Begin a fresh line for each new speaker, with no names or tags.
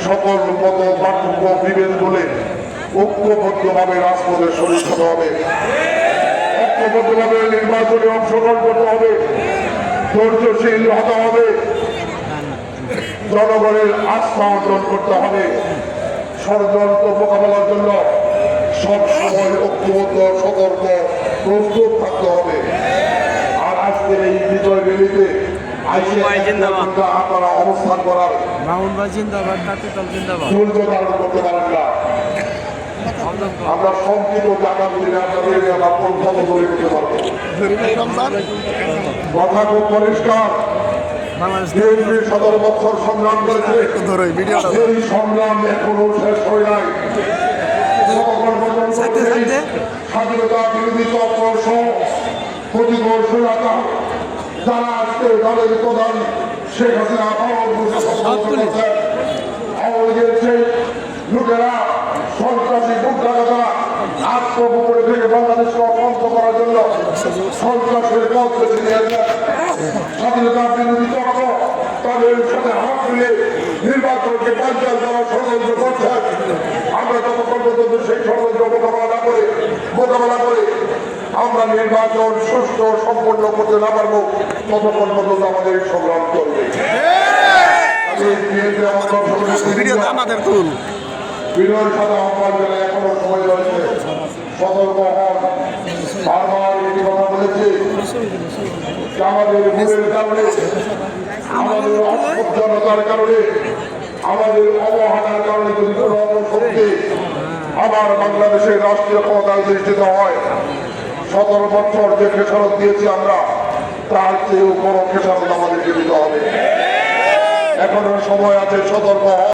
সকল মত পার্থক্য বিভেদ বলে ঐক্যবদ্ধভাবে রাজপথে শরীর হতে হবে, ঐক্যবদ্ধভাবে নির্বাচনে অংশগ্রহণ করতে হবে, ধৈর্যশীল হতে হবে, জনগণের আস্থা অর্জন করতে হবে। ষড়যন্ত্র মোকাবেলার জন্য সবসময় ঐক্যবদ্ধ সতর্ক প্রস্তুত থাকতে হবে। আর আজকের এই বিজয় র্যালিতে আপনারা অবস্থান করার ধৈর্য ধারণ করতে পারেন না। আমরা সংকীর্ণ জায়গা দিলে আপনাদের আমরা পরিণত করে দিতে পারবো। কথা খুব পরিষ্কার, 17 বছর সংগ্রাম করেছে, এই সংগ্রাম এখনো শেষ হয় নাই। স্বাধীনতা বিরোধী চক্র সহ প্রতিবর্ষতা যারা আজকে দলের প্রধান শেখ হাসিনা আওয়ামী লীগের সেই লোকেরা সন্ত্রাসী গুন্ডারা আত্মগোপনে থেকে বাংলাদেশকে অশান্ত করার জন্য সন্ত্রাসের পথ বেছে নিয়েছেন। স্বাধীনতা বিরোধী চক্র তাদের সাথে হাত মিলে নির্বাচনকে বাঞ্চাল করার ষড়যন্ত্র করছেন। আমরা যতক্ষণ পর্যন্ত সেই ষড়যন্ত্র মোকাবেলা করে আমরা নির্বাচন সুষ্ঠু সম্পন্ন করতে না পারবো, ততক্ষণ পর্যন্ত আমাদের সংগ্রাম চলবে। বিনয়ের সাথে আহ্বান জানাই, এখনো সময় রয়েছে, সতর্ক হন। বারবার একটি কথা বলেছি, আমাদের ভুলের কারণে, আমাদের অসচেতনতার কারণে, আমাদের অবহেলার কারণে যদি কোনো অপশক্তি আবার বাংলাদেশের রাষ্ট্রীয় ক্ষমতায় অধিষ্ঠিত হয়, 17 বছর যে খেসারত দিয়েছি আমরা, তার চেয়েও বড় খেসারত আমাদেরকে দিতে হবে। এখনো সময় আছে, সতর্ক হন।